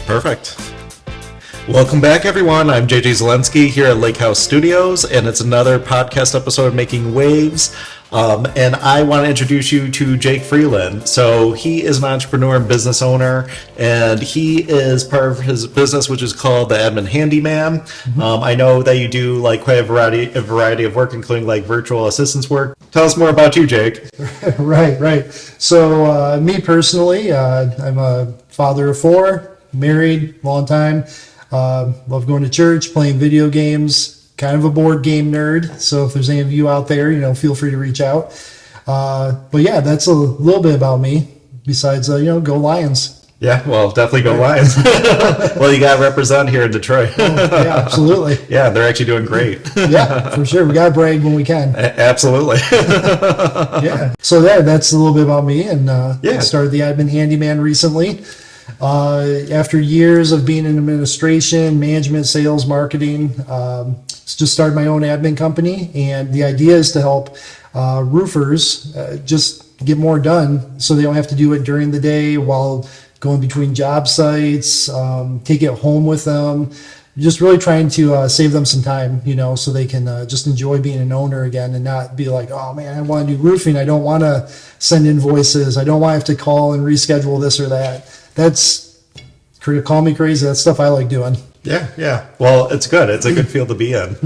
Perfect. Welcome back, everyone. I'm JJ Zelensky here at Lakehouse Studios, and it's another podcast episode of Making Waves. And I want to introduce you to Jake Freeland. So he is an entrepreneur and business owner, and he is part of his business, which is called the Admin Handyman. I know that you do like quite a variety of work, including like virtual assistance work. Tell us more about you, Jake. Right. So me personally, I'm a father of four, married, long time. Love going to church, playing video games. Kind of a board game nerd, so if there's any of you out there, feel free to reach out. But yeah, that's a little bit about me. Besides, go Lions. Yeah, well, definitely go Lions. Well, you got to represent here in Detroit. Yeah, absolutely. Yeah, they're actually doing great. Yeah, for sure. We got to brag when we can. Absolutely. Yeah. So that's a little bit about me, and I started the Admin Handyman recently. After years of being in administration, management, sales, marketing, just started my own admin company, and the idea is to help roofers just get more done so they don't have to do it during the day while going between job sites, take it home with them, just really trying to save them some time, so they can just enjoy being an owner again and not be like, oh man, I want to do roofing, I don't want to send invoices, I don't want to have to call and reschedule this or that. That's, call me crazy, that's stuff I like doing. Yeah. Well, it's good. It's a good field to be in.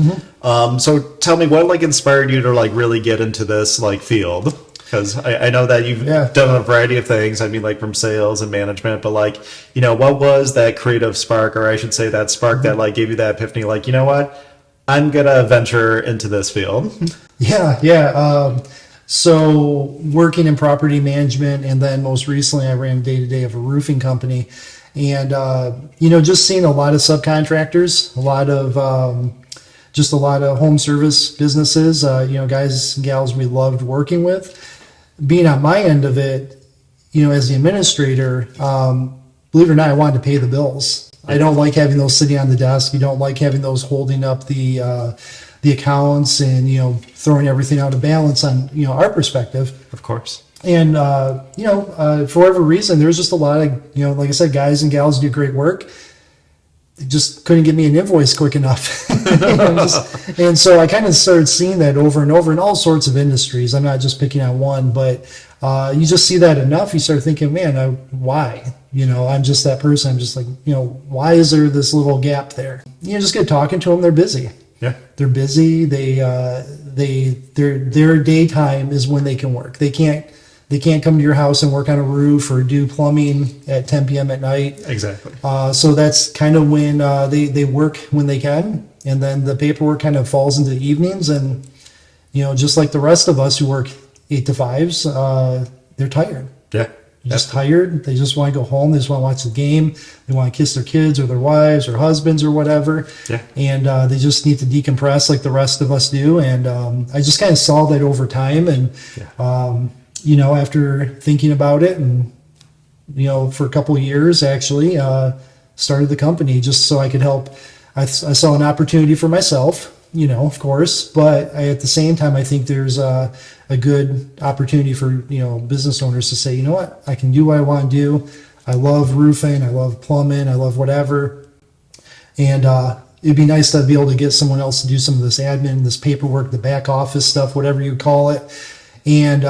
So tell me, what inspired you to really get into this field? Because I know that you've done a variety of things. I mean, from sales and management, but what was that creative spark, or I should say that spark that gave you that epiphany? You know what? I'm gonna venture into this field. Yeah. So working in property management, and then most recently I ran day-to-day of a roofing company. And, just seeing a lot of subcontractors, a lot of home service businesses, guys and gals we loved working with. Being on my end of it, as the administrator, believe it or not, I wanted to pay the bills. I don't like having those sitting on the desk. You don't like having those holding up the accounts and, throwing everything out of balance on, our perspective. Of course. And, for whatever reason, there's just a lot of, like I said, guys and gals do great work. They just couldn't get me an invoice quick enough. And so I kind of started seeing that over and over in all sorts of industries. I'm not just picking on one, but you just see that enough. You start thinking, man, why? I'm just that person. I'm just like, why is there this little gap there? Just get talking to them. They're busy. Yeah, they're busy. Their daytime is when they can work. They can't come to your house and work on a roof or do plumbing at 10 p.m. at night. Exactly. So that's kind of when they work when they can, and then the paperwork kind of falls into the evenings. And just like the rest of us who work 8 to 5s, they're tired. Yeah. They're just tired. They just want to go home. They just want to watch the game. They want to kiss their kids or their wives or husbands or whatever. Yeah. And they just need to decompress like the rest of us do. And I just kind of saw that over time. And after thinking about it and, for a couple of years, actually, started the company just so I could help. I saw an opportunity for myself, of course, but at the same time, I think there's a good opportunity for, business owners to say, you know what, I can do what I want to do. I love roofing. I love plumbing. I love whatever. And it'd be nice to be able to get someone else to do some of this admin, this paperwork, the back office stuff, whatever you call it. And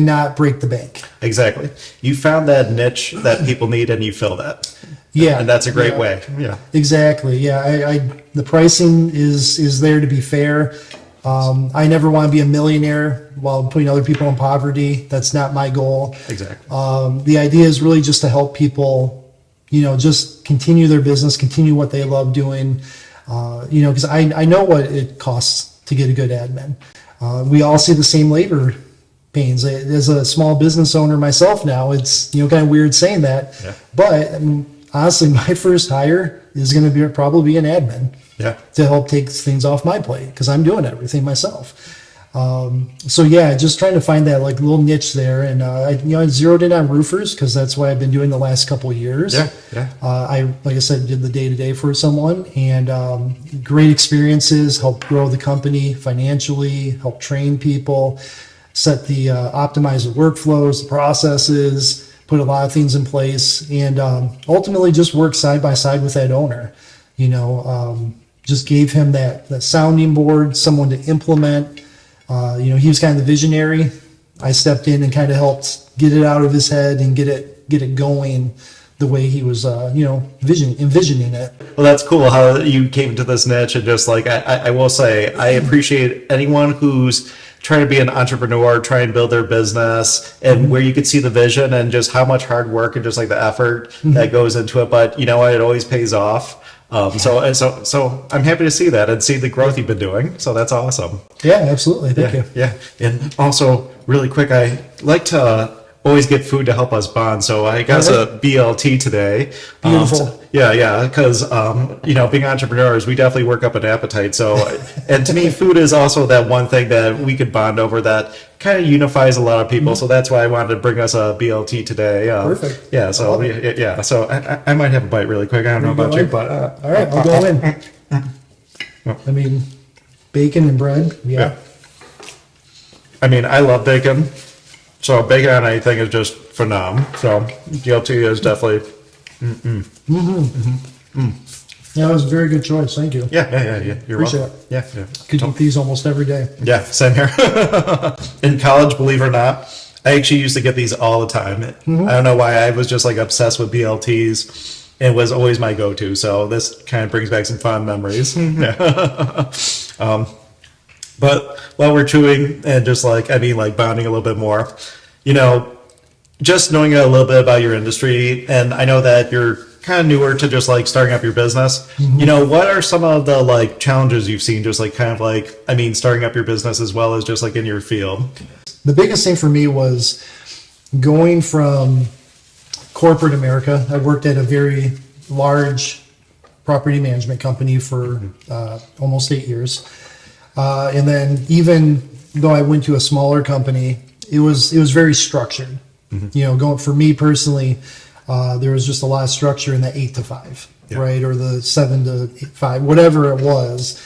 not break the bank. Exactly. You found that niche that people need, and you fill that. Yeah, and that's a great way. Yeah, exactly. Yeah, the pricing is there to be fair. I never want to be a millionaire while putting other people in poverty. That's not my goal. Exactly. The idea is really just to help people, just continue their business, continue what they love doing. Because I know what it costs to get a good admin. We all see the same labor pains. As a small business owner myself now, it's kind of weird saying that. Yeah. But honestly, my first hire is going to probably be an admin. Yeah. To help take things off my plate because I'm doing everything myself. Just trying to find that little niche there, and I zeroed in on roofers because that's what I've been doing the last couple of years. Yeah. Like I said, did the day-to-day for someone, and great experiences. Helped grow the company financially, helped train people, optimize the workflows, the processes, put a lot of things in place, and ultimately just worked side by side with that owner. Just gave him that sounding board, someone to implement. He was kind of the visionary. I stepped in and kind of helped get it out of his head and get it going the way he was, envisioning it. Well, that's cool how you came to this niche, and just like I will say, I appreciate anyone who's trying to be an entrepreneur, try and build their business, and where you could see the vision and just how much hard work and just like the effort that goes into it. But you know what? It always pays off. So I'm happy to see that and see the growth you've been doing. So that's awesome. Yeah, absolutely. Thank you. Yeah. And also, really quick, I like to always get food to help us bond. So I got us a BLT today. Beautiful. Because being entrepreneurs, we definitely work up an appetite. So, and to me, food is also that one thing that we could bond over that kind of unifies a lot of people. So that's why I wanted to bring us a BLT today. Perfect. Yeah. So So I might have a bite really quick. I don't know about you, but all right, I'll go in. I mean, bacon and bread. Yeah. I mean, I love bacon. So bacon on anything is just phenomenal. So BLT is definitely. Yeah, that was a very good choice. Thank you. Yeah. You're Appreciate welcome. it. Yeah. Could eat these almost every day. Yeah, same here. In college, believe it or not, I actually used to get these all the time. I don't know why. I was just like obsessed with BLTs. It was always my go-to. So this kind of brings back some fond memories. But while we're chewing and just bonding a little bit more, just knowing a little bit about your industry, and I know that you're kind of newer to just like starting up your business. What are some of the like challenges you've seen just like starting up your business as well as just like in your field? The biggest thing for me was going from corporate America. I worked at a very large property management company for almost 8 years. And then even though I went to a smaller company, it was very structured. Going for me personally, there was just a lot of structure in the 8 to 5, right? Or the 7 to 5, whatever it was.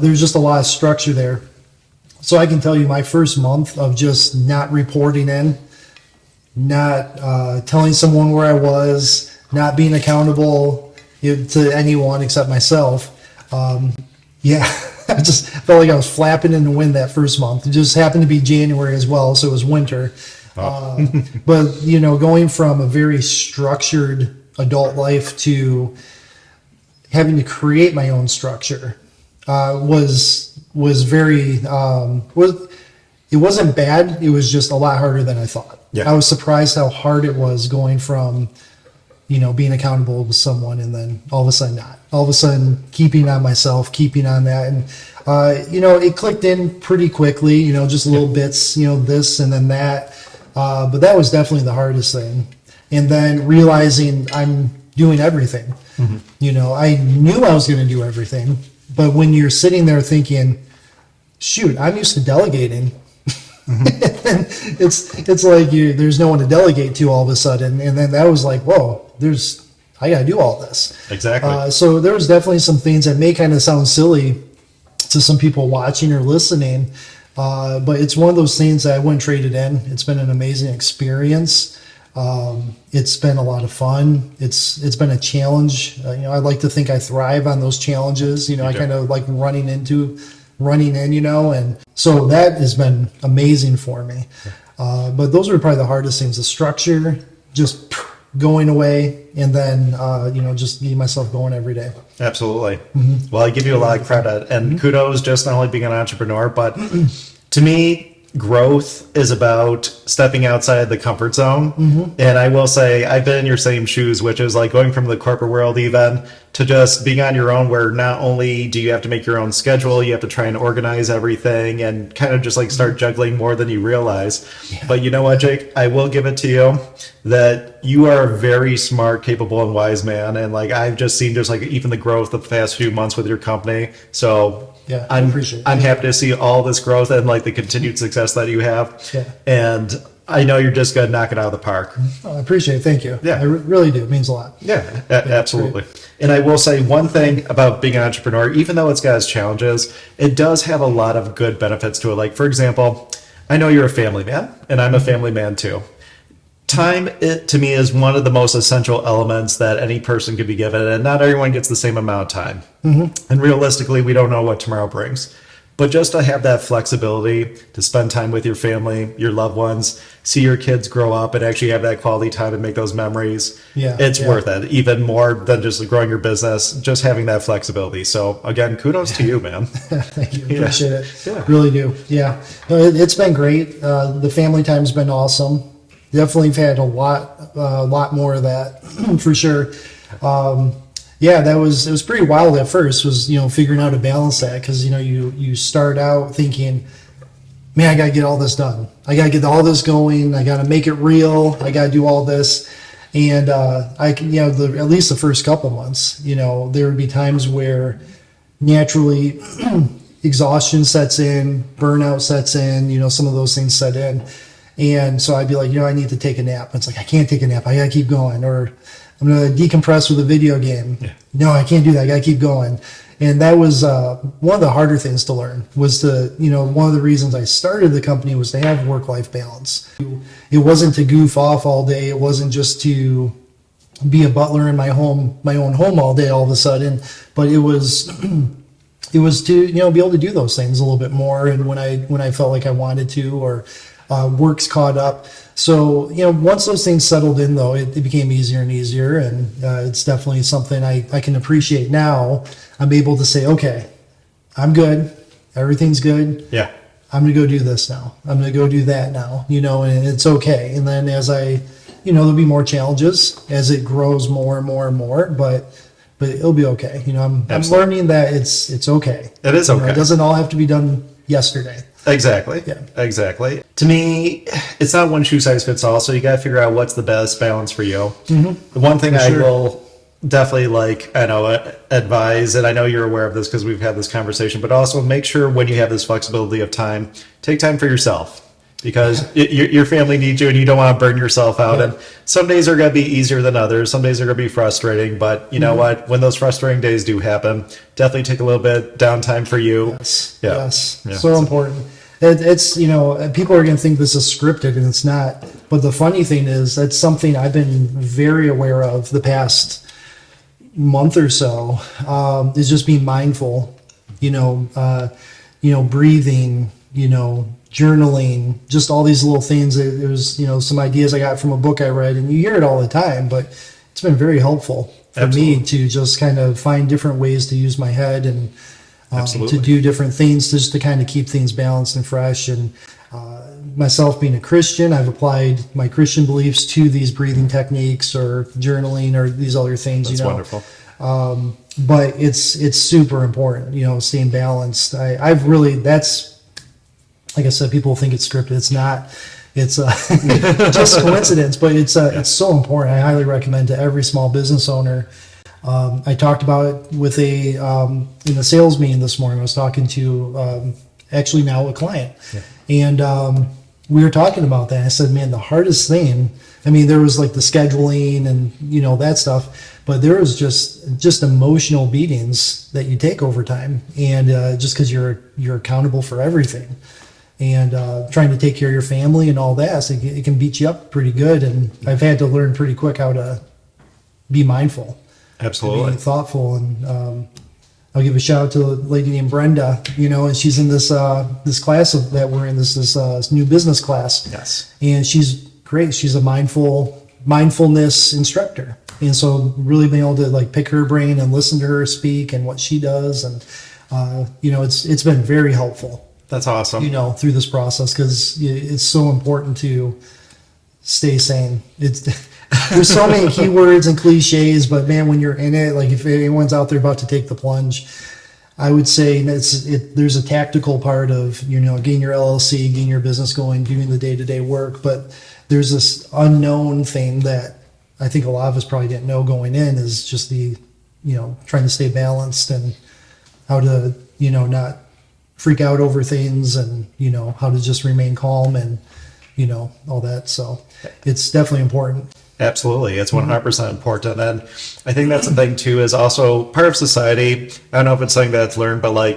There's just a lot of structure there. So I can tell you my first month of just not reporting in, not telling someone where I was, not being accountable to anyone except myself. I just felt like I was flapping in the wind that first month. It just happened to be January as well, so it was winter. But going from a very structured adult life to having to create my own structure was very it wasn't bad. It was just a lot harder than I thought. I was surprised how hard it was going from being accountable with someone, and then all of a sudden not. All of a sudden keeping on myself, keeping on that. And, it clicked in pretty quickly, just little bits, this and then that. But that was definitely the hardest thing. And then realizing I'm doing everything. I knew I was going to do everything. But when you're sitting there thinking, shoot, I'm used to delegating. It's like there's no one to delegate to all of a sudden. And then that was like, whoa, I got to do all this. Exactly. So there was definitely some things that may kind of sound silly to some people watching or listening. But it's one of those things that I wouldn't trade it in. It's been an amazing experience. It's been a lot of fun. It's been a challenge. I like to think I thrive on those challenges. I kind of like running in, and so that has been amazing for me. But those are probably the hardest things: the structure, just going away, and then just getting myself going every day. Absolutely. Well, I give you a lot of credit and kudos, just not only being an entrepreneur, but to me, growth is about stepping outside the comfort zone. And I will say I've been in your same shoes, which is like going from the corporate world even to just being on your own, where not only do you have to make your own schedule, you have to try and organize everything and kind of just like start juggling more than you realize. But you know what, Jake, I will give it to you that you are a very smart, capable, and wise man. And like I've just seen just like even the growth of the past few months with your company. So yeah, I appreciate it. I'm happy to see all this growth and like the continued success that you have. And I know you're just going to knock it out of the park. I appreciate it. Thank you. Yeah. I really do. It means a lot. Yeah, absolutely. And I will say one thing about being an entrepreneur, even though it's got its challenges, it does have a lot of good benefits to it. Like, for example, I know you're a family man, and I'm a family man too. time, it to me is one of the most essential elements that any person could be given, and not everyone gets the same amount of time. And realistically, we don't know what tomorrow brings. But just to have that flexibility to spend time with your family, your loved ones, see your kids grow up and actually have that quality time and make those memories, it's worth it. Even more than just growing your business, just having that flexibility. So again, kudos to you, man. Thank you. Appreciate it. Yeah. Really do. Yeah. No, it's been great. The family time's been awesome. Definitely had a lot more of that for sure. It was pretty wild at first, was, figuring out how to balance that. Cause you start out thinking, man, I got to get all this done. I got to get all this going. I got to make it real. I got to do all this. And, at least the first couple months, there would be times where naturally exhaustion sets in, burnout sets in, some of those things set in. And so I'd be like, I need to take a nap. It's like, I can't take a nap. I got to keep going. Or I'm going to decompress with a video game. Yeah. No, I can't do that. I got to keep going. And that was one of the harder things to learn, was to, one of the reasons I started the company was to have work-life balance. It wasn't to goof off all day. It wasn't just to be a butler in my own home all day all of a sudden, but it was to, be able to do those things a little bit more. And when I felt like I wanted to, or work's caught up. So, once those things settled in, though, it became easier and easier. And it's definitely something I can appreciate now. I'm able to say, okay, I'm good. Everything's good. Yeah. I'm going to go do this now. I'm going to go do that now, and it's okay. And then as there'll be more challenges as it grows more and more and more, but it'll be okay. I'm learning that it's okay. It is okay. It doesn't all have to be done yesterday. Exactly. Yeah. Exactly. To me, it's not one shoe size fits all. So you got to figure out what's the best balance for you. The one thing I will definitely advise, and I know you're aware of this because we've had this conversation, but also make sure when you have this flexibility of time, take time for yourself, because your family needs you and you don't want to burn yourself out. And some days are going to be easier than others. Some days are going to be frustrating, but you know what? When those frustrating days do happen, definitely take a little bit downtime for you. Yes. So important. It's, people are going to think this is scripted, and it's not. But the funny thing is, that's something I've been very aware of the past month or so, is just being mindful, breathing, journaling, just all these little things. It was, some ideas I got from a book I read, and you hear it all the time, but it's been very helpful for me to just kind of find different ways to use my head and to do different things, just to kind of keep things balanced and fresh. And myself being a Christian, I've applied my Christian beliefs to these breathing techniques or journaling or these other things. That's wonderful. But it's super important, staying balanced. That's, like I said, people think it's scripted. It's not. It's just coincidence, but it's so important. I highly recommend to every small business owner. I talked about it with in a sales meeting this morning. I was talking to actually now a client, and we were talking about that. I said, man, the hardest thing, there was like the scheduling and that stuff, but there was just emotional beatings that you take over time, and just because you're accountable for everything, and trying to take care of your family and all that, so it can beat you up pretty good. And I've had to learn pretty quick how to be mindful. Absolutely. Be thoughtful. And I'll give a shout out to a lady named Brenda, and she's in this class that we're in, this new business class. Yes. And she's great. She's a mindfulness instructor. And so really being able to pick her brain and listen to her speak and what she does. And, it's been very helpful. That's awesome. Through this process, because it's so important to stay sane. There's so many keywords and cliches, but man, when you're in it, if anyone's out there about to take the plunge, I would say there's a tactical part of, getting your LLC, getting your business going, doing the day-to-day work, but there's this unknown thing that I think a lot of us probably didn't know going in, is just the, trying to stay balanced and how to, not freak out over things, and, how to just remain calm and, all that. So it's definitely important. Absolutely. It's 100% important. And I think that's the thing too, is also part of society. I don't know if it's something that's learned, but I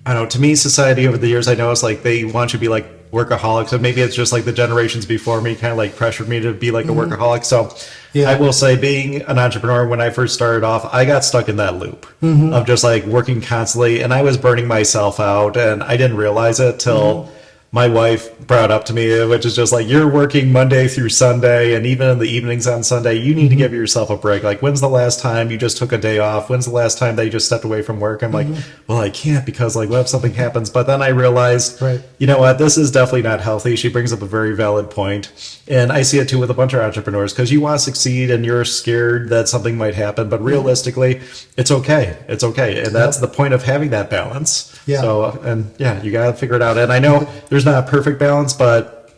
don't know, to me, society over the years, I know it's they want you to be workaholic. So maybe it's just like the generations before me kind of like pressured me to be like a workaholic. So Yeah. I will say, being an entrepreneur, when I first started off, I got stuck in that loop of just like working constantly, and I was burning myself out, and I didn't realize it till my wife brought up to me, which is just like, you're working Monday through Sunday, and even in the evenings on Sunday, you need to give yourself a break. Like, when's the last time you just took a day off? When's the last time that you just stepped away from work? I'm like, well, I can't, because like, what if something happens? But then I realized, you know what, this is definitely not healthy. She brings up a very valid point. And I see it too with a bunch of entrepreneurs, because you want to succeed and you're scared that something might happen, but realistically, it's okay. It's okay. And that's the point of having that balance. Yeah. So, and yeah, you got to figure it out. And I know there's not a perfect balance, but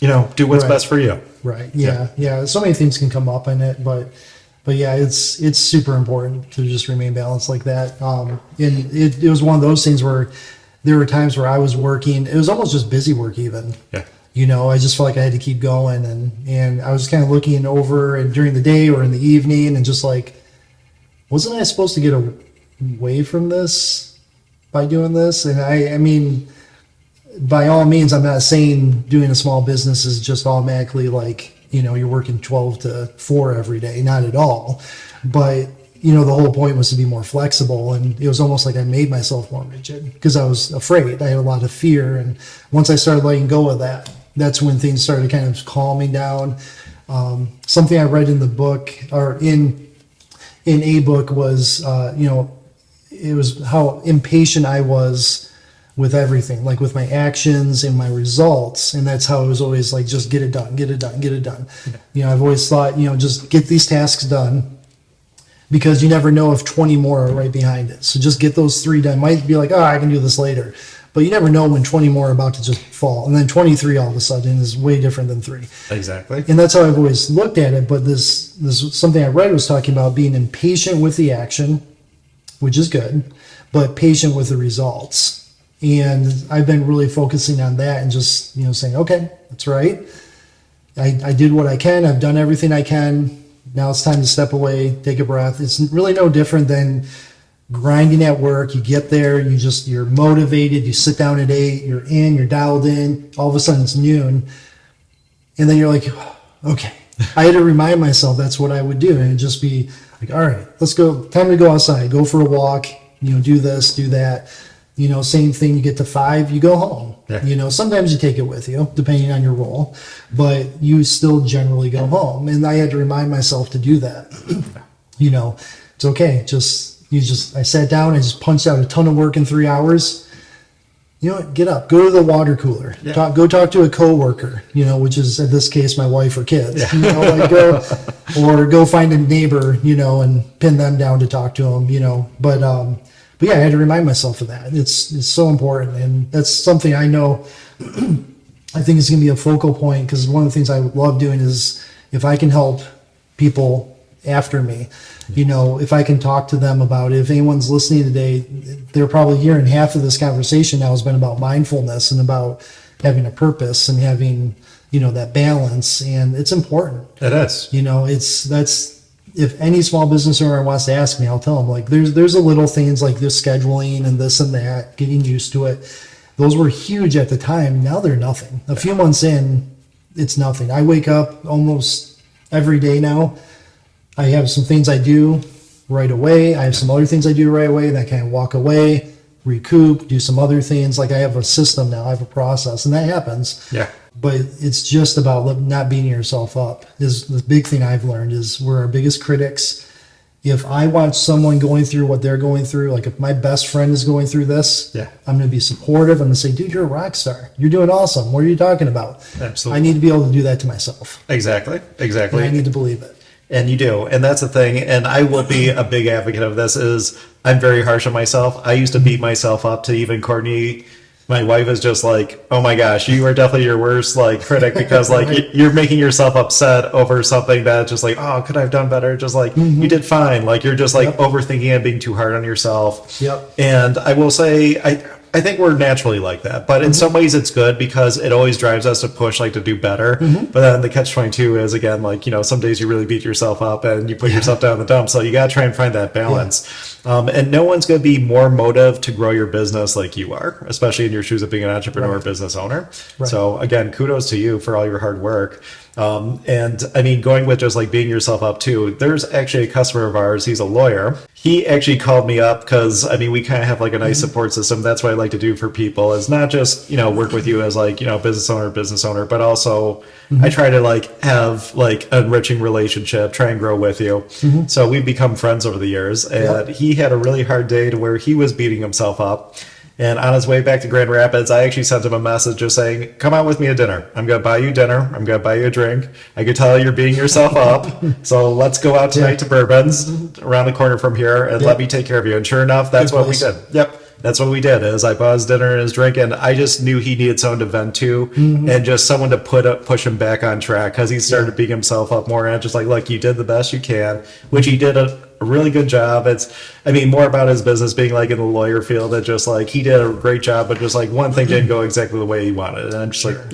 you know, do what's best for you. Right. Yeah. So many things can come up in it, but yeah, it's super important to just remain balanced like that. And it was one of those things where there were times where I was working, it was almost just busy work even. Yeah. You know, I just felt like I had to keep going, and I was kind of looking over and during the day or in the evening, and just like, wasn't I supposed to get away from this by doing this? And I mean, by all means, I'm not saying doing a small business is just automatically like, you know, you're working 12 to 4 every day. Not at all. But, you know, the whole point was to be more flexible. And it was almost like I made myself more rigid because I was afraid. I had a lot of fear. And once I started letting go of that, that's when things started kind of calming down. Something I read in the book, or in a book, was, you know, it was how impatient I was with everything, like with my actions and my results. And that's how it was always like, just get it done, get it done, get it done. Yeah. You know, I've always thought, you know, just get these tasks done, because you never know if 20 more are right behind it. So just get those 3 done. Might be like, oh, I can do this later. But you never know when 20 more are about to just fall. And then 23 all of a sudden is way different than 3. Exactly. And that's how I've always looked at it. But this something I read was talking about being impatient with the action, which is good, but patient with the results. And I've been really focusing on that and just, you know, saying, okay, that's right. I did what I can. I've done everything I can. Now it's time to step away, take a breath. It's really no different than grinding at work. You get there, you're motivated. You sit down at 8, you're dialed in. All of a sudden it's noon. And then you're like, okay. I had to remind myself that's what I would do. And it'd just be like, all right, let's go. Time to go outside, go for a walk, you know, do this, do that. You know, same thing, you get to 5, you go home. Yeah. You know, sometimes you take it with you, depending on your role, but you still generally go home. And I had to remind myself to do that. You know, it's okay. I sat down, I just punched out a ton of work in 3 hours. You know what, get up, go to the water cooler, go talk to a coworker, you know, which is in this case, my wife or kids, you know, like go find a neighbor, you know, and pin them down to talk to them, you know, but yeah, I had to remind myself of that. It's so important. And that's something I know I think is going to be a focal point, because one of the things I love doing is if I can help people after me, you know, if I can talk to them about it. If anyone's listening today, they're probably hearing half of this conversation now has been about mindfulness and about having a purpose and having, you know, that balance. And it's important. It is. You know, if any small business owner wants to ask me, I'll tell them, like, there's a little things like this scheduling and this and that, getting used to it. Those were huge at the time. Now they're nothing. A few months in, it's nothing. I wake up almost every day now. I have some things I do right away. I have some other things I do right away. Then I kind of walk away, recoup, do some other things. Like, I have a system now. I have a process, and that happens. Yeah. But it's just about not beating yourself up. Is the big thing I've learned is we're our biggest critics. If I watch someone going through what they're going through, like if my best friend is going through this, I'm going to be supportive. I'm going to say, dude, you're a rock star. You're doing awesome. What are you talking about? Absolutely. I need to be able to do that to myself. Exactly. And I need to believe it. And you do. And that's the thing. And I will be a big advocate of this is I'm very harsh on myself. I used to beat myself up to even Courtney. My wife is just like, oh my gosh, you are definitely your worst like critic, because like you're making yourself upset over something that just like, oh, could I have done better? Just like, you did fine. Like, you're just like overthinking and being too hard on yourself. Yep. And I will say, I think we're naturally like that, but in some ways it's good because it always drives us to push, like to do better. But then the catch-22 is, again, like, some days you really beat yourself up and you put yourself down in the dump. So you got to try and find that balance. And no one's going to be more motive to grow your business like you are, especially in your shoes of being an entrepreneur or business owner. So again, kudos to you for all your hard work. And I mean, going with just like beating yourself up too, there's actually a customer of ours, he's a lawyer. He actually called me up because, I mean, we kind of have like a nice support system. That's what I like to do for people, is not just, work with you as like, business owner, but also I try to like have like an enriching relationship, try and grow with you. So we've become friends over the years, and he had a really hard day to where he was beating himself up. And on his way back to Grand Rapids, I actually sent him a message just saying, come out with me to dinner. I'm going to buy you dinner. I'm going to buy you a drink. I could tell you're beating yourself up. So let's go out tonight to Bourbon's around the corner from here, and let me take care of you. And sure enough, that's what we did. That's what we did, is I bought his dinner and his drink, and I just knew he needed someone to vent to and just someone to push him back on track, because he started beating himself up more. And I'm just like, look, you did the best you can, which he did a really good job. It's, I mean, more about his business being like in the lawyer field, that just like he did a great job, but just like one thing didn't go exactly the way he wanted. And I'm just like,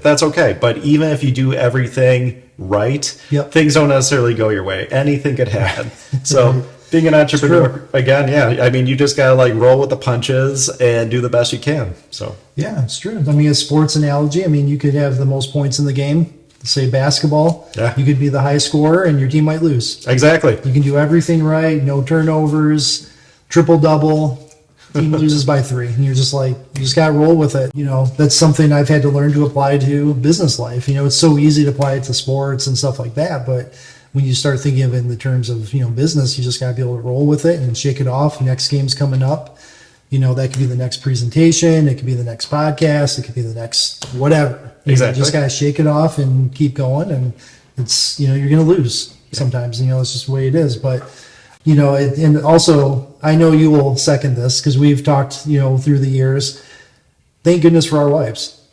that's okay. But even if you do everything right, things don't necessarily go your way. Anything could happen. So being an entrepreneur, again, I mean, you just gotta like roll with the punches and do the best you can. So yeah, it's true. I mean, a sports analogy, I mean, you could have the most points in the game, say basketball. You could be the high scorer and your team might lose. Exactly. You can do everything right, no turnovers, triple double, team loses by 3, and you're just like, you just gotta roll with it. That's something I've had to learn to apply to business life. It's so easy to apply it to sports and stuff like that, but when you start thinking of it in the terms of business, you just got to be able to roll with it and shake it off. Next game's coming up, that could be the next presentation, it could be the next podcast, it could be the next whatever. You just got to shake it off and keep going, and it's you're going to lose sometimes. It's just the way it is. But and also I know you will second this, because we've talked through the years. Thank goodness for our wives.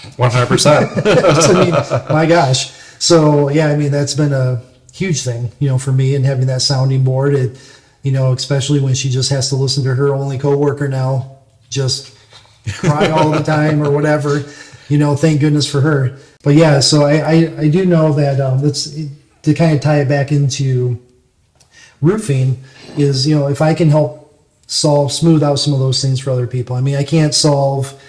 100%. I mean, my gosh. So yeah, I mean, that's been a huge thing, for me, and having that sounding board. It, especially when she just has to listen to her only coworker now just cry all the time or whatever. Thank goodness for her. But yeah, so I do know that that's to kind of tie it back into roofing is if I can help smooth out some of those things for other people. I mean, I can't solve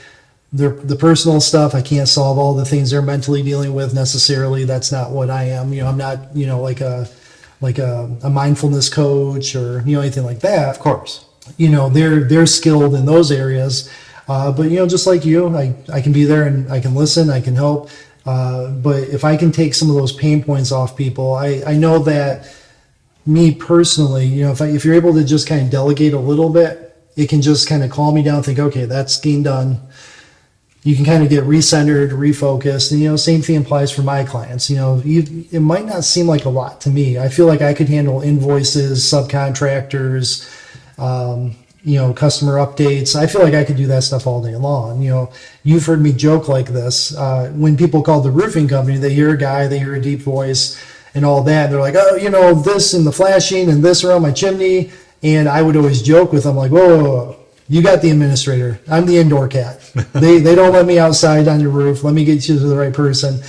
the personal stuff. I can't solve all the things they're mentally dealing with necessarily. That's not what I am. I'm not, like a mindfulness coach or, anything like that. Of course. They're skilled in those areas. But, just like you, I can be there and I can listen, I can help. But if I can take some of those pain points off people, I know that me personally, if you're able to just kind of delegate a little bit, it can just kind of calm me down, think, okay, that's getting done. You can kind of get recentered, refocused. And, same thing applies for my clients. It might not seem like a lot to me. I feel like I could handle invoices, subcontractors, customer updates. I feel like I could do that stuff all day long. You've heard me joke like this. When people call the roofing company, they hear a guy, they hear a deep voice and all that. They're like, oh, this and the flashing and this around my chimney. And I would always joke with them like, whoa. You got the administrator. I'm the indoor cat. They don't let me outside on your roof. Let me get you to the right person.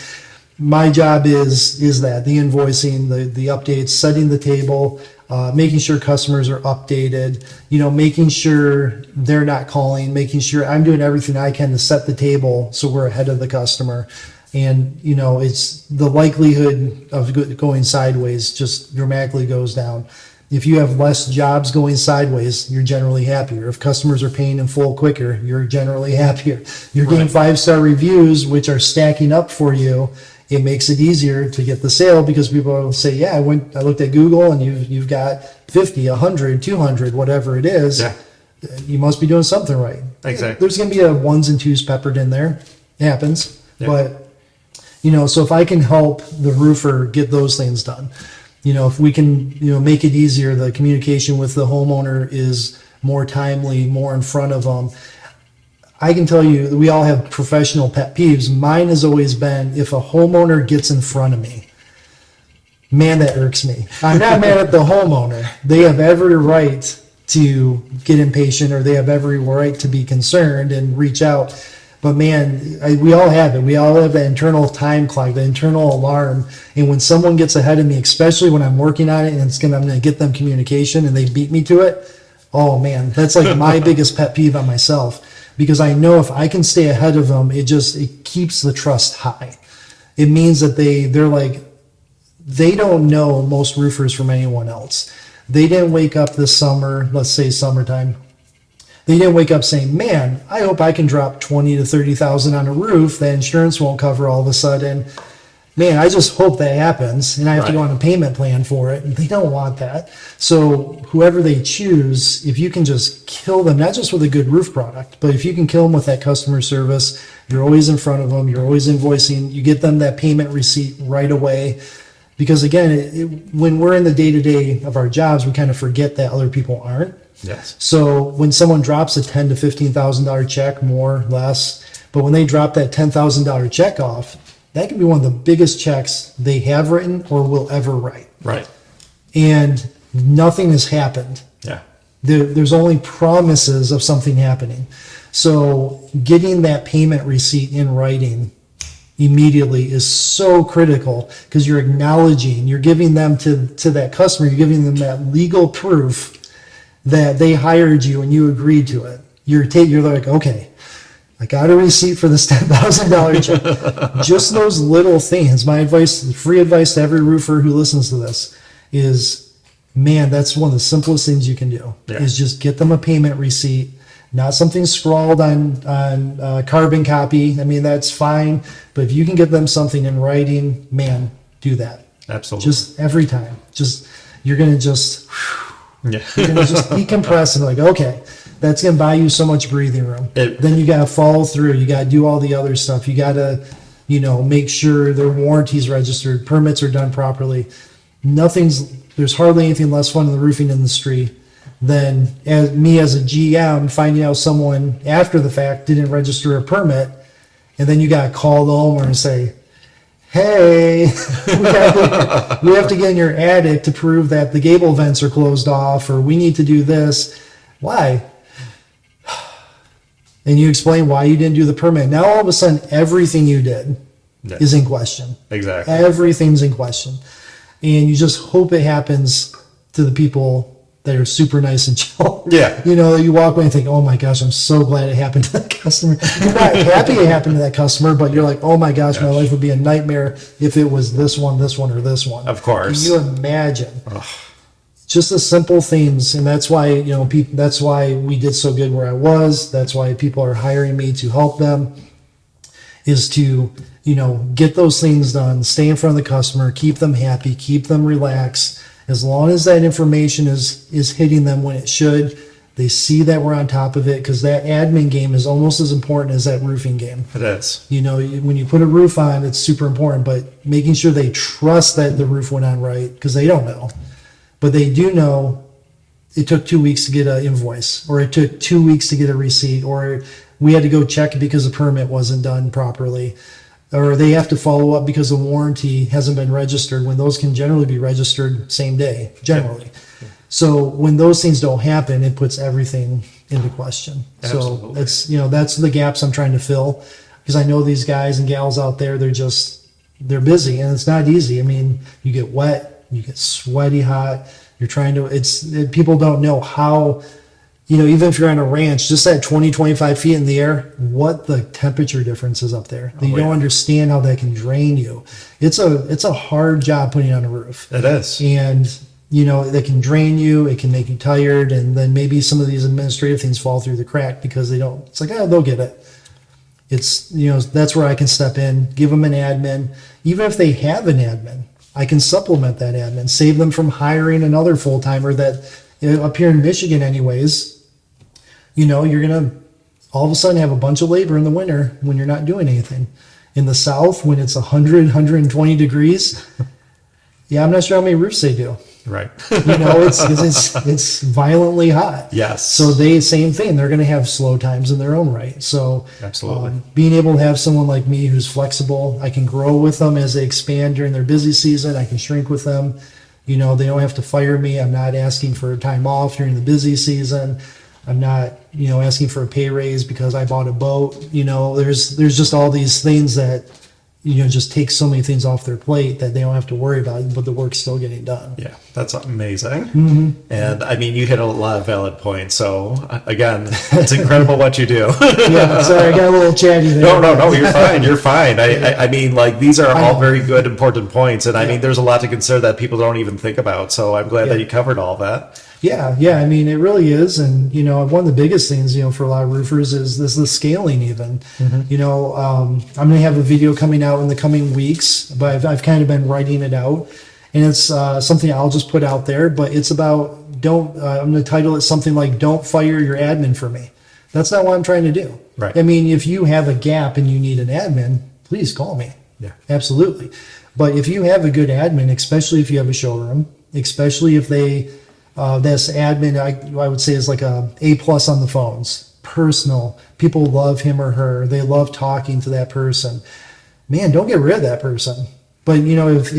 My job is that, the invoicing, the updates, setting the table, making sure customers are updated, making sure they're not calling, making sure I'm doing everything I can to set the table so we're ahead of the customer. And, it's the likelihood of going sideways just dramatically goes down. If you have less jobs going sideways, you're generally happier. If customers are paying in full quicker, you're generally happier. You're getting 5-star reviews, which are stacking up for you. It makes it easier to get the sale, because people will say, yeah, I looked at Google and you've got 50, 100, 200, whatever it is. Yeah. You must be doing something right. Exactly. There's going to be a 1s and 2s peppered in there. It happens. Yeah. But, so if I can help the roofer get those things done, if we can, make it easier, the communication with the homeowner is more timely, more in front of them. I can tell you that we all have professional pet peeves. Mine has always been, if a homeowner gets in front of me, man, that irks me. I'm not mad at the homeowner. They have every right to get impatient, or they have every right to be concerned and reach out. But man, we all have it. We all have that internal time clock, the internal alarm. And when someone gets ahead of me, especially when I'm working on it and I'm going to get them communication and they beat me to it, oh man, that's like my biggest pet peeve on myself. Because I know if I can stay ahead of them, it keeps the trust high. It means that they're like, they don't know most roofers from anyone else. They didn't wake up this summer, let's say summertime. They didn't wake up saying, man, I hope I can drop 20 to 30,000 on a roof that insurance won't cover all of a sudden. Man, I just hope that happens, and I have to go on a payment plan for it. And they don't want that. So whoever they choose, if you can just kill them, not just with a good roof product, but if you can kill them with that customer service, you're always in front of them, you're always invoicing, you get them that payment receipt right away. Because again, when we're in the day-to-day of our jobs, we kind of forget that other people aren't. Yes. So when someone drops a $10,000 to $15,000 check, more, less, but when they drop that $10,000 check off, that can be one of the biggest checks they have written or will ever write. Right. And nothing has happened. Yeah. There's only promises of something happening. So getting that payment receipt in writing immediately is so critical, because you're acknowledging, you're giving them to that customer, you're giving them that legal proof that they hired you and you agreed to it. You're like, okay, I got a receipt for this $10,000 check. Just those little things. My advice, free advice to every roofer who listens to this is, man, that's one of the simplest things you can do. Yeah. Is just get them a payment receipt, not something scrawled on carbon copy. I mean, that's fine. But if you can get them something in writing, man, do that. Absolutely. Just every time. You're going to just decompress and like, okay, that's going to buy you so much breathing room. Then you got to follow through. You got to do all the other stuff. You got to, make sure their warranty's registered, permits are done properly. There's hardly anything less fun in the roofing industry than as a GM finding out someone after the fact didn't register a permit, and then you got to call the homeowner and say, hey, we have to get in your attic to prove that the gable vents are closed off, or we need to do this. Why? And you explain why you didn't do the permit. Now all of a sudden everything you did is in question. Exactly. Everything's in question. And you just hope it happens to the people that are super nice and chill. Yeah. You walk away and think, oh my gosh, I'm so glad it happened to that customer. You're not happy it happened to that customer, but you're like, oh my gosh, my life would be a nightmare if it was this one, or this one. Of course. Can you imagine? Ugh. Just the simple things. And that's why, that's why we did so good where I was. That's why people are hiring me to help them, is to, get those things done, stay in front of the customer, keep them happy, keep them relaxed. As long as that information is hitting them when it should, they see that we're on top of it, because that admin game is almost as important as that roofing game. It is. When you put a roof on, it's super important, but making sure they trust that the roof went on right, because they don't know. But they do know it took 2 weeks to get an invoice, or it took 2 weeks to get a receipt, or we had to go check it because the permit wasn't done properly. Or they have to follow up because the warranty hasn't been registered, when those can generally be registered same day, generally. Yeah. So when those things don't happen, it puts everything into question. Absolutely. So that's the gaps I'm trying to fill, because I know these guys and gals out there, they're busy, and it's not easy. I mean, you get wet, you get sweaty hot, people don't know how, even if you're on a ranch, just that 20, 25 feet in the air, what the temperature difference is up there. You don't understand how that can drain you. It's a hard job putting on a roof. It is. And, they can drain you, it can make you tired, and then maybe some of these administrative things fall through the crack because it's like, they'll get it. It's, that's where I can step in, give them an admin. Even if they have an admin, I can supplement that admin, save them from hiring another full-timer that, up here in Michigan anyways, you're going to all of a sudden have a bunch of labor in the winter when you're not doing anything. In the South, when it's 100, 120 degrees, I'm not sure how many roofs they do. Right. It's violently hot. Yes. So same thing. They're going to have slow times in their own right. So absolutely. Being able to have someone like me who's flexible, I can grow with them as they expand during their busy season. I can shrink with them. They don't have to fire me. I'm not asking for time off during the busy season. I'm not, asking for a pay raise because I bought a boat. There's just all these things that, just take so many things off their plate that they don't have to worry about, but the work's still getting done. Yeah, that's amazing. And I mean, you hit a lot of valid points. So again, it's incredible what you do. Yeah, sorry, I got a little chatty there. No, you're fine. You're fine. I mean, like, these are all very good, important points. And I mean, there's a lot to consider that people don't even think about. So I'm glad that you covered all that. Yeah, I mean, it really is. And, one of the biggest things, for a lot of roofers is the scaling even. I'm going to have a video coming out in the coming weeks, but I've kind of been writing it out. And it's something I'll just put out there, but it's about I'm going to title it something like, don't fire your admin for me. That's not what I'm trying to do. Right. I mean, if you have a gap and you need an admin, please call me. Yeah. Absolutely. But if you have a good admin, especially if you have a showroom, especially if they... this admin, I would say, is like A+ on the phones. Personal. People love him or her. They love talking to that person. Man, don't get rid of that person. But, if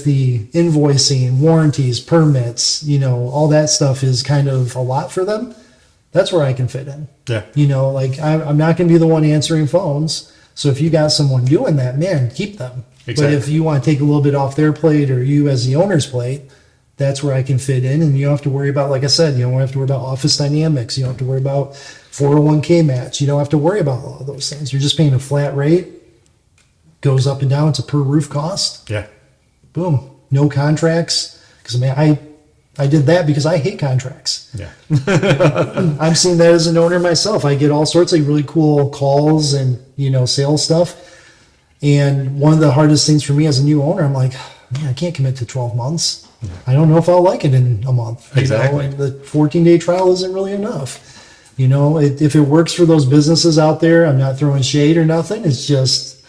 the invoicing, warranties, permits, all that stuff is kind of a lot for them, that's where I can fit in. Yeah. I'm not going to be the one answering phones. So if you got someone doing that, man, keep them. Exactly. But if you want to take a little bit off their plate, or you as the owner's plate, that's where I can fit in. And you don't have to worry about, like I said, you don't have to worry about office dynamics. You don't have to worry about 401k match. You don't have to worry about all of those things. You're just paying a flat rate, goes up and down. It's a per roof cost. Yeah. Boom. No contracts. Because I did that because I hate contracts. Yeah. I'm seeing that as an owner myself. I get all sorts of really cool calls and, sales stuff. And one of the hardest things for me as a new owner, I'm like, man, I can't commit to 12 months. I don't know if I'll like it in a month. Exactly. And the 14-day trial isn't really enough. If it works for those businesses out there, I'm not throwing shade or nothing. It's just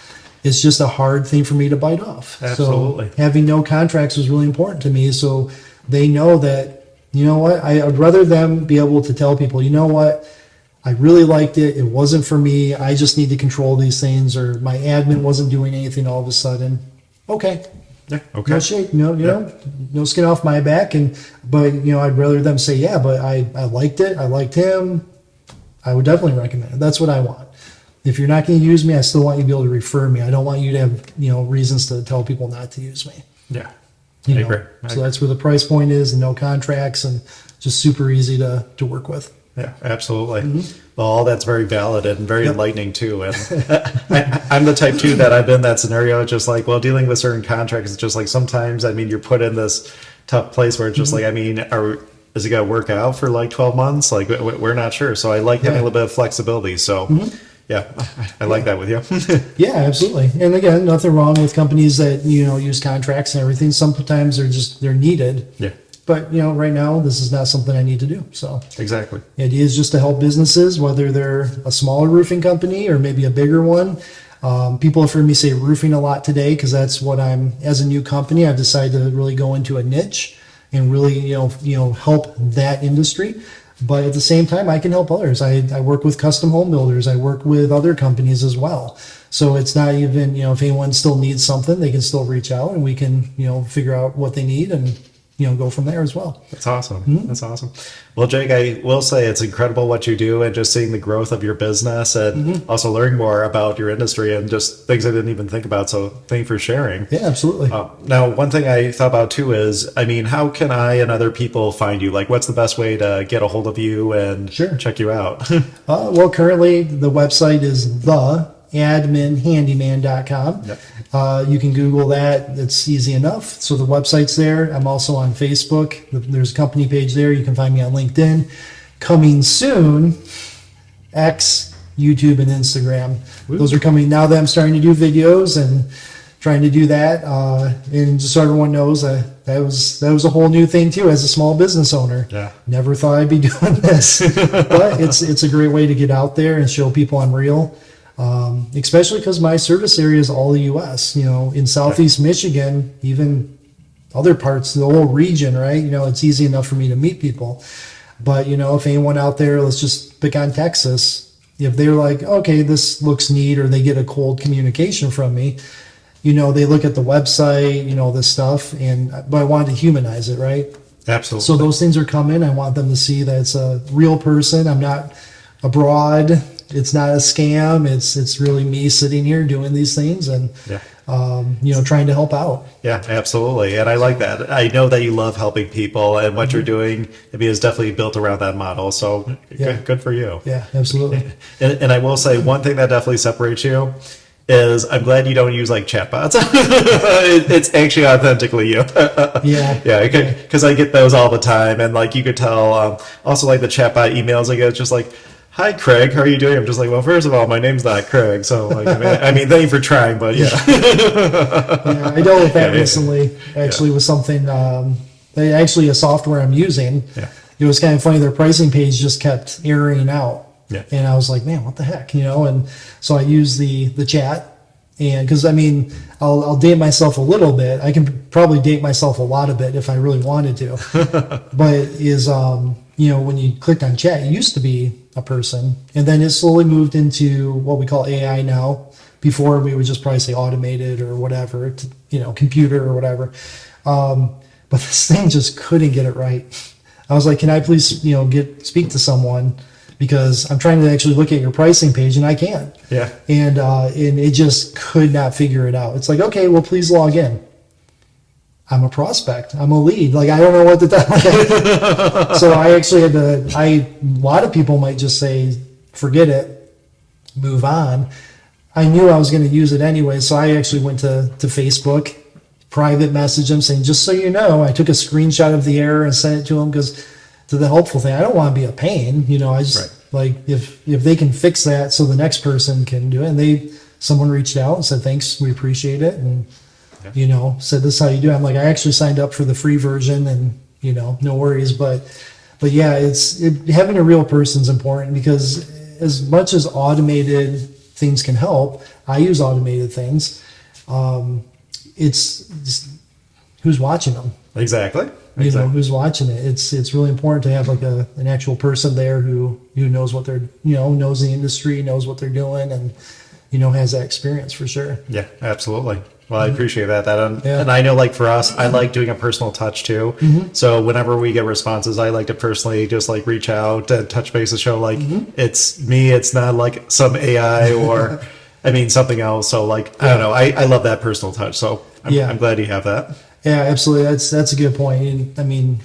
a hard thing for me to bite off. Absolutely. So having no contracts was really important to me. So they know that, I'd rather them be able to tell people, I really liked it. It wasn't for me. I just need to control these things, or my admin wasn't doing anything all of a sudden. Okay. Yeah. Okay. No shade, no skin off my back. But I'd rather them say, yeah, but I liked it. I liked him. I would definitely recommend it. That's what I want. If you're not going to use me, I still want you to be able to refer me. I don't want you to have, reasons to tell people not to use me. Yeah. I agree. So that's where the price point is, and no contracts, and just super easy to work with. Yeah, absolutely. Well, all that's very valid and very enlightening too. And I'm the type too that I've been in that scenario. Just like, well, dealing with certain contracts is just like, sometimes, I mean, you're put in this tough place where it's just like, I mean, is it going to work out for like 12 months? Like, we're not sure. So I like having a little bit of flexibility. So yeah, I like that with you. Yeah, absolutely. And again, nothing wrong with companies that, use contracts and everything. Sometimes they're needed. Yeah. But, right now, this is not something I need to do. So Exactly. The idea is just to help businesses, whether they're a smaller roofing company or maybe a bigger one. People have heard me say roofing a lot today, because that's what as a new company, I've decided to really go into a niche and really, help that industry. But at the same time, I can help others. I work with custom home builders. I work with other companies as well. So it's not even, if anyone still needs something, they can still reach out, and we can, figure out what they need and, go from there as well. That's awesome. That's awesome. Well, Jake, I will say it's incredible what you do, and just seeing the growth of your business, and also learning more about your industry and just things I didn't even think about. So thank you for sharing. Yeah, absolutely. Now, one thing I thought about too is, I mean, how can I and other people find you? Like, what's the best way to get a hold of you and check you out? Well, currently the website is adminhandyman.com. Yep. You can Google that. It's easy enough. So the website's there. I'm also on Facebook. There's a company page there. You can find me on LinkedIn. Coming soon, X, YouTube, and Instagram. Ooh. Those are coming now that I'm starting to do videos and trying to do that. And just so everyone knows, that was a whole new thing too as a small business owner. Yeah. Never thought I'd be doing this, but it's a great way to get out there and show people I'm real. Especially because my service area is all the U.S. In Southeast Michigan, even other parts, the whole region, right? It's easy enough for me to meet people. But, if anyone out there, let's just pick on Texas, if they're like, okay, this looks neat, or they get a cold communication from me, they look at the website, this stuff, but I wanted to humanize it, right? Absolutely. So those things are coming. I want them to see that it's a real person. I'm not abroad. It's not a scam. It's really me sitting here doing these things and, trying to help out. Yeah, absolutely. And I like that. I know that you love helping people, and what you're doing is definitely built around that model. So good for you. Yeah, absolutely. And I will say one thing that definitely separates you is I'm glad you don't use like chatbots. It's actually authentically you. Yeah, because I get those all the time, and like you could tell. Also, like the chatbot emails I get, it's just like, "Hi, Craig, how are you doing?" I'm just like, well, first of all, my name's not Craig, so like, I mean, thank you for trying, but yeah. Yeah, I dealt with that recently. Actually, with something. Actually, a software I'm using. Yeah. It was kind of funny. Their pricing page just kept erroring out. Yeah. And I was like, man, what the heck, and so I use the chat, and because I'll date myself a little bit. I can probably date myself a lot of it if I really wanted to. But when you clicked on chat, it used to be a person, and then it slowly moved into what we call AI now. Before we would just probably say automated or whatever, computer or whatever. But this thing just couldn't get it right. I was like, can I please, speak to someone? Because I'm trying to actually look at your pricing page and I can't. Yeah. And it just could not figure it out. It's like, okay, well, please log in. I'm a prospect. I'm a lead. Like, I don't know what to tell. So I actually had a lot of people might just say, forget it, move on. I knew I was going to use it anyway. So I actually went to Facebook, private message them saying, just so you know, I took a screenshot of the error and sent it to them because to the helpful thing. I don't want to be a pain, I just like if they can fix that so the next person can do it. And someone reached out and said, thanks, we appreciate it. And, said, this is how you do it. I'm like, I actually signed up for the free version and, no worries. But yeah, having a real person is important because as much as automated things can help, I use automated things. It's who's watching them. Exactly. Who's watching it. It's really important to have like an actual person there who knows what they're, knows the industry, knows what they're doing, and, has that experience for sure. Yeah, absolutely. Well, I appreciate that. And I know, like for us, I like doing a personal touch too. Mm-hmm. So whenever we get responses, I like to personally just like reach out and touch base and show like it's me. It's not like some AI or something else. So like I don't know. I love that personal touch. So I'm glad you have that. Yeah, absolutely. That's a good point. And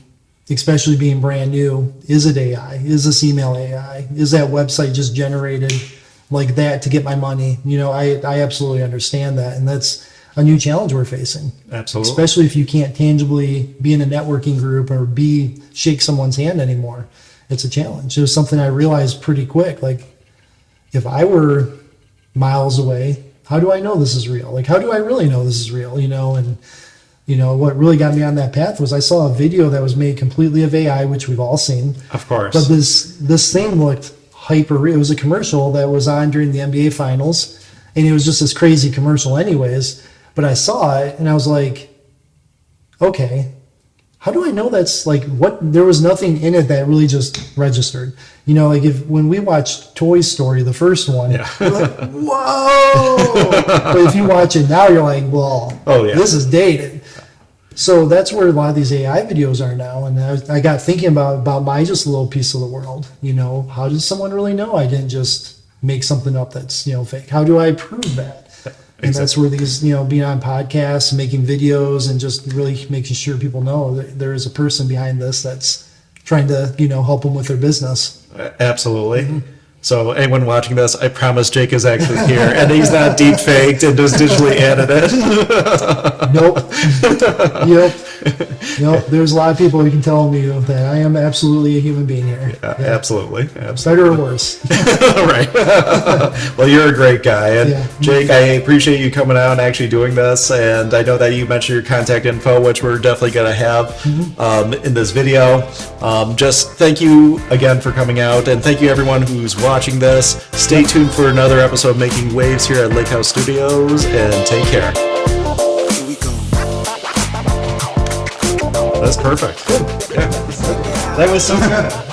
especially being brand new, is it AI? Is this email AI? Is that website just generated like that to get my money? I absolutely understand that. And that's a new challenge we're facing. Absolutely. Especially if you can't tangibly be in a networking group or shake someone's hand anymore. It's a challenge. It was something I realized pretty quick. Like if I were miles away, how do I know this is real? Like, how do I really know this is real? And what really got me on that path was I saw a video that was made completely of AI, which we've all seen. Of course. But this thing looked hyper real. It was a commercial that was on during the NBA finals, and it was just this crazy commercial anyways. But I saw it, and I was like, okay, how do I know that's like what? There was nothing in it that really just registered. Like when we watched Toy Story, the first one, we're like, whoa! But if you watch it now, you're like, well, this is dated. So that's where a lot of these AI videos are now. And I got thinking about my just little piece of the world. How does someone really know I didn't just make something up that's, fake? How do I prove that? And that's where these, being on podcasts, making videos, and just really making sure people know that there is a person behind this that's trying to, help them with their business. Absolutely. Mm-hmm. So anyone watching this, I promise Jake is actually here, and he's not deep faked and just digitally edited. Nope. There's a lot of people who can tell me that I am absolutely a human being here. Yeah. Absolutely. Better or worse. Right. Well, you're a great guy, and Jake, I appreciate you coming out and actually doing this. And I know that you mentioned your contact info, which we're definitely going to have in this video. Just thank you again for coming out, and thank you everyone who's watching this. Stay tuned for another episode of Making Waves here at Lakehouse Studios, and take care. Here we go. That's perfect. Good. Yeah. That was so good.